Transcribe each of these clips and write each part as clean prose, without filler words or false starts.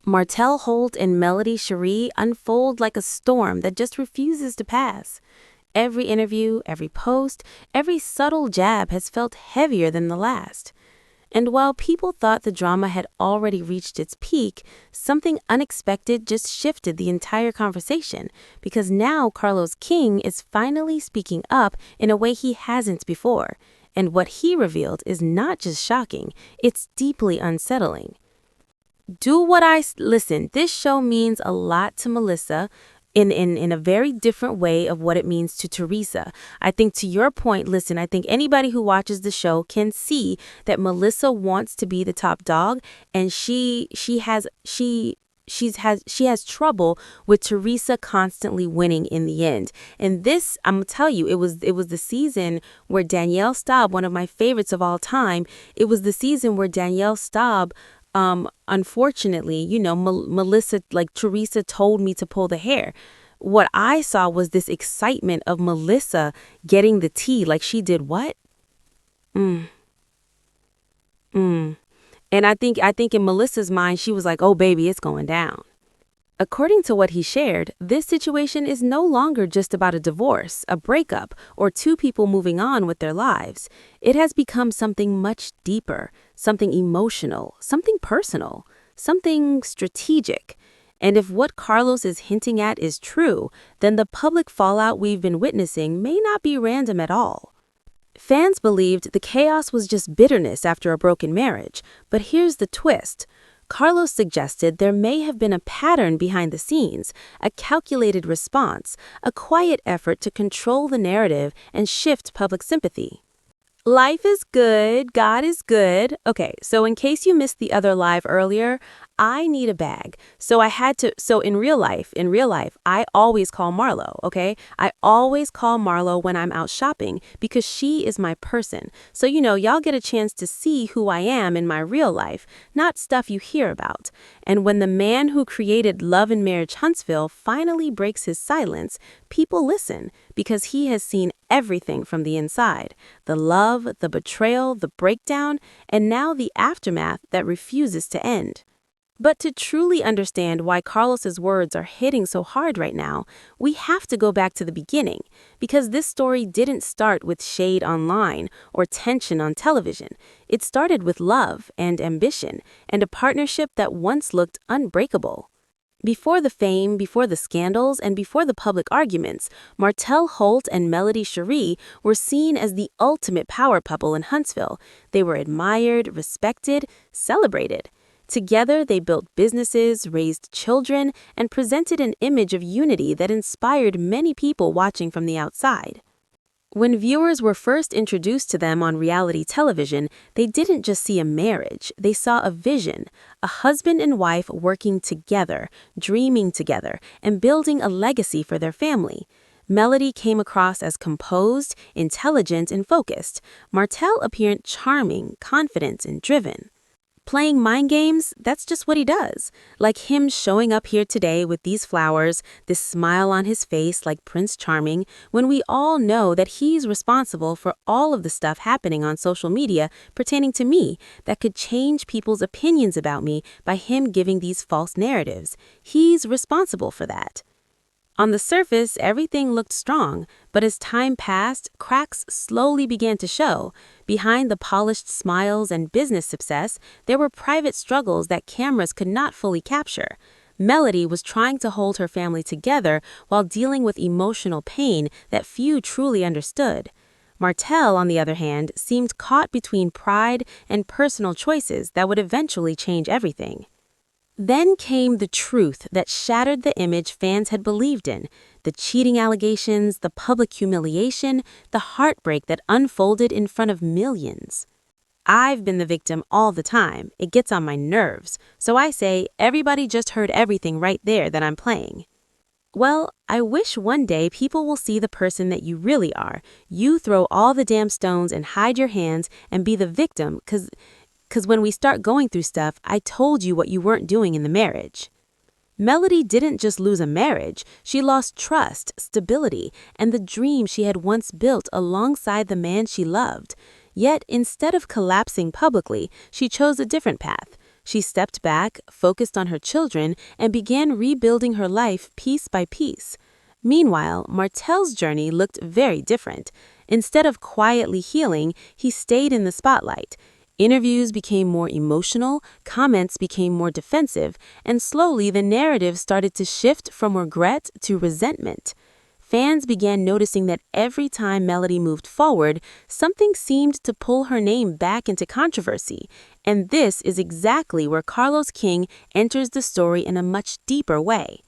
Martell Holt and Melody Shari unfold like a storm that just refuses to pass. Every interview, every post, every subtle jab has felt heavier than the last. And while people thought the drama had already reached its peak, something unexpected just shifted the entire conversation, because now Carlos King is finally speaking up in a way he hasn't before. And what he revealed is not just shocking, it's deeply unsettling. Listen, this show means a lot to Melissa in a very different way of what it means to Teresa. I think to your point, listen, I think anybody who watches the show can see that Melissa wants to be the top dog, and she has trouble with Teresa constantly winning in the end. And this, I'm gonna tell you, it was the season where Danielle Staub, one of my favorites of all time, it was the season where Danielle Staub unfortunately, Melissa, like Teresa told me to pull the hair. What I saw was this excitement of Melissa getting the tea, like she did what? Mm. Mm. And I think in Melissa's mind, she was like, oh, baby, it's going down. According to what he shared, this situation is no longer just about a divorce, a breakup, or two people moving on with their lives. It has become something much deeper, something emotional, something personal, something strategic. And if what Carlos is hinting at is true, then the public fallout we've been witnessing may not be random at all. Fans believed the chaos was just bitterness after a broken marriage, but here's the twist. Carlos suggested there may have been a pattern behind the scenes, a calculated response, a quiet effort to control the narrative and shift public sympathy. Life is good, God is good. Okay, so in case you missed the other live earlier, I need a bag. So in real life, I always call Marlo, okay? I always call Marlo when I'm out shopping because she is my person. So, y'all get a chance to see who I am in my real life, not stuff you hear about. And when the man who created Love and Marriage Huntsville finally breaks his silence, people listen because he has seen everything from the inside. The love, the betrayal, the breakdown, and now the aftermath that refuses to end. But to truly understand why Carlos's words are hitting so hard right now, we have to go back to the beginning, because this story didn't start with shade online or tension on television. It started with love and ambition and a partnership that once looked unbreakable. Before the fame, before the scandals, and before the public arguments, Martell Holt and Melody Shari were seen as the ultimate power couple in Huntsville. They were admired, respected, celebrated. Together, they built businesses, raised children, and presented an image of unity that inspired many people watching from the outside. When viewers were first introduced to them on reality television, they didn't just see a marriage, they saw a vision, a husband and wife working together, dreaming together, and building a legacy for their family. Melody came across as composed, intelligent, and focused. Martell appeared charming, confident, and driven. Playing mind games, that's just what he does. Like him showing up here today with these flowers, this smile on his face like Prince Charming, when we all know that he's responsible for all of the stuff happening on social media pertaining to me that could change people's opinions about me by him giving these false narratives. He's responsible for that. On the surface, everything looked strong, but as time passed, cracks slowly began to show. Behind the polished smiles and business success, there were private struggles that cameras could not fully capture. Melody was trying to hold her family together while dealing with emotional pain that few truly understood. Martell, on the other hand, seemed caught between pride and personal choices that would eventually change everything. Then came the truth that shattered the image fans had believed in, the cheating allegations, the public humiliation, the heartbreak that unfolded in front of millions. I've been the victim all the time. It gets on my nerves. So I say, everybody just heard everything right there that I'm playing. Well, I wish one day people will see the person that you really are. You throw all the damn stones and hide your hands and be the victim, because when we start going through stuff, I told you what you weren't doing in the marriage. Melody didn't just lose a marriage, she lost trust, stability, and the dream she had once built alongside the man she loved. Yet, instead of collapsing publicly, she chose a different path. She stepped back, focused on her children, and began rebuilding her life piece by piece. Meanwhile, Martell's journey looked very different. Instead of quietly healing, he stayed in the spotlight. Interviews became more emotional, comments became more defensive, and slowly the narrative started to shift from regret to resentment. Fans began noticing that every time Melody moved forward, something seemed to pull her name back into controversy. And this is exactly where Carlos King enters the story in a much deeper way.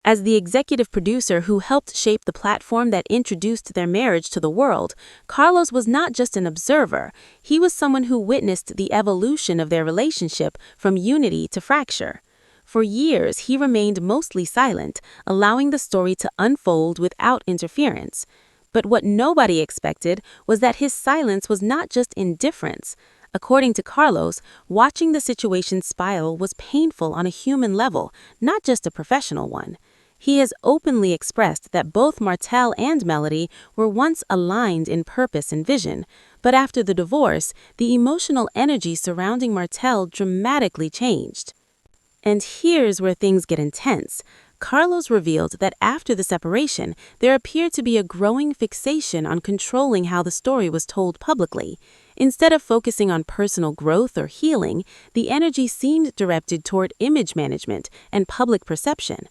As the executive producer who helped shape the platform that introduced their marriage to the world, Carlos was not just an observer. He was someone who witnessed the evolution of their relationship from unity to fracture. For years, he remained mostly silent, allowing the story to unfold without interference. But what nobody expected was that his silence was not just indifference. According to Carlos, watching the situation spiral was painful on a human level, not just a professional one. He has openly expressed that both Martell and Melody were once aligned in purpose and vision, but after the divorce, the emotional energy surrounding Martell dramatically changed. And here's where things get intense. Carlos revealed that after the separation, there appeared to be a growing fixation on controlling how the story was told publicly. Instead of focusing on personal growth or healing, the energy seemed directed toward image management and public perception.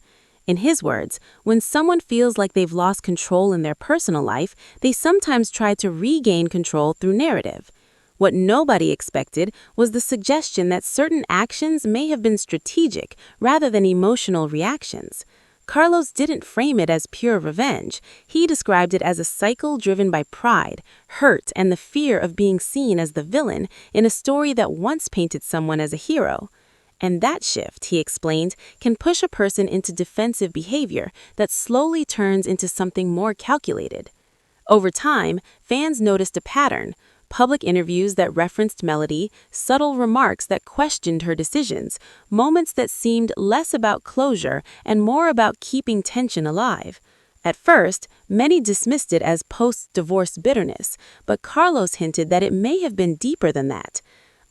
In his words, when someone feels like they've lost control in their personal life, they sometimes try to regain control through narrative. What nobody expected was the suggestion that certain actions may have been strategic rather than emotional reactions. Carlos didn't frame it as pure revenge. He described it as a cycle driven by pride, hurt, and the fear of being seen as the villain in a story that once painted someone as a hero. And that shift, he explained, can push a person into defensive behavior that slowly turns into something more calculated. Over time, fans noticed a pattern: public interviews that referenced Melody, subtle remarks that questioned her decisions, moments that seemed less about closure and more about keeping tension alive. At first, many dismissed it as post-divorce bitterness, but Carlos hinted that it may have been deeper than that.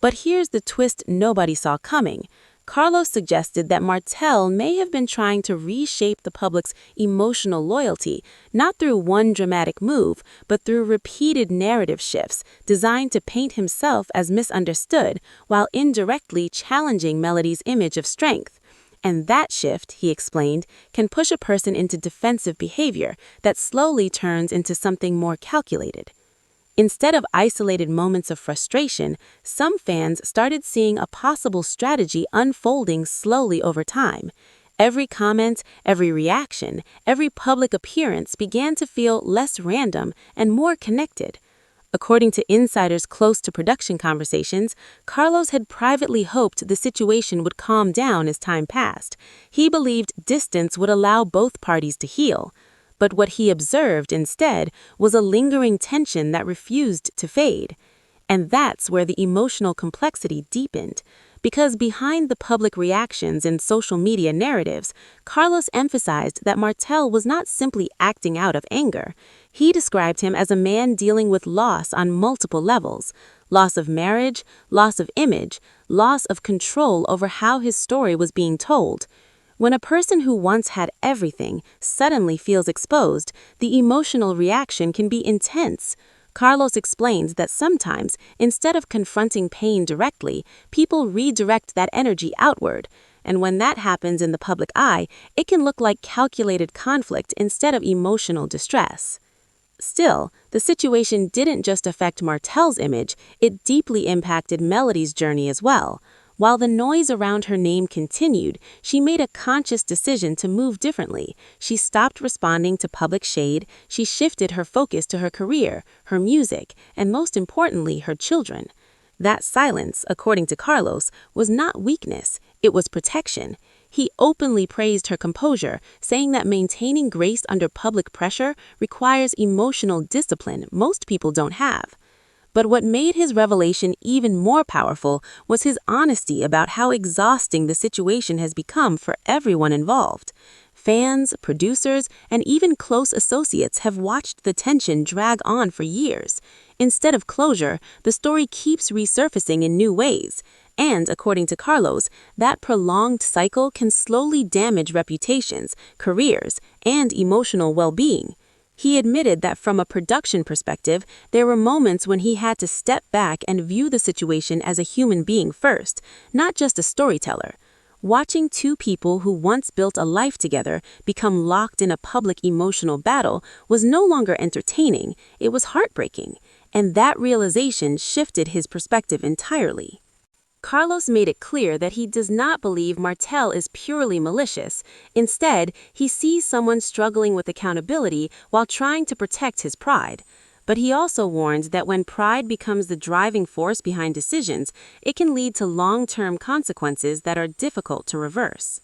But here's the twist nobody saw coming. Carlos suggested that Martell may have been trying to reshape the public's emotional loyalty, not through one dramatic move, but through repeated narrative shifts designed to paint himself as misunderstood while indirectly challenging Melody's image of strength. And that shift, he explained, can push a person into defensive behavior that slowly turns into something more calculated. Instead of isolated moments of frustration, some fans started seeing a possible strategy unfolding slowly over time. Every comment, every reaction, every public appearance began to feel less random and more connected. According to insiders close to production conversations, Carlos had privately hoped the situation would calm down as time passed. He believed distance would allow both parties to heal. But what he observed instead was a lingering tension that refused to fade. And that's where the emotional complexity deepened. Because behind the public reactions and social media narratives, Carlos emphasized that Martell was not simply acting out of anger. He described him as a man dealing with loss on multiple levels: loss of marriage, loss of image, loss of control over how his story was being told. When a person who once had everything suddenly feels exposed, the emotional reaction can be intense. Carlos explains that sometimes, instead of confronting pain directly, people redirect that energy outward. And when that happens in the public eye, it can look like calculated conflict instead of emotional distress. Still, the situation didn't just affect Martell's image, it deeply impacted Melody's journey as well. While the noise around her name continued, she made a conscious decision to move differently. She stopped responding to public shade, she shifted her focus to her career, her music, and most importantly, her children. That silence, according to Carlos, was not weakness, it was protection. He openly praised her composure, saying that maintaining grace under public pressure requires emotional discipline most people don't have. But what made his revelation even more powerful was his honesty about how exhausting the situation has become for everyone involved. Fans, producers, and even close associates have watched the tension drag on for years. Instead of closure, the story keeps resurfacing in new ways. And according to Carlos, that prolonged cycle can slowly damage reputations, careers, and emotional well-being. He admitted that from a production perspective, there were moments when he had to step back and view the situation as a human being first, not just a storyteller. Watching two people who once built a life together become locked in a public emotional battle was no longer entertaining, it was heartbreaking, and that realization shifted his perspective entirely. Carlos made it clear that he does not believe Martell is purely malicious. Instead, he sees someone struggling with accountability while trying to protect his pride. But he also warned that when pride becomes the driving force behind decisions, it can lead to long-term consequences that are difficult to reverse.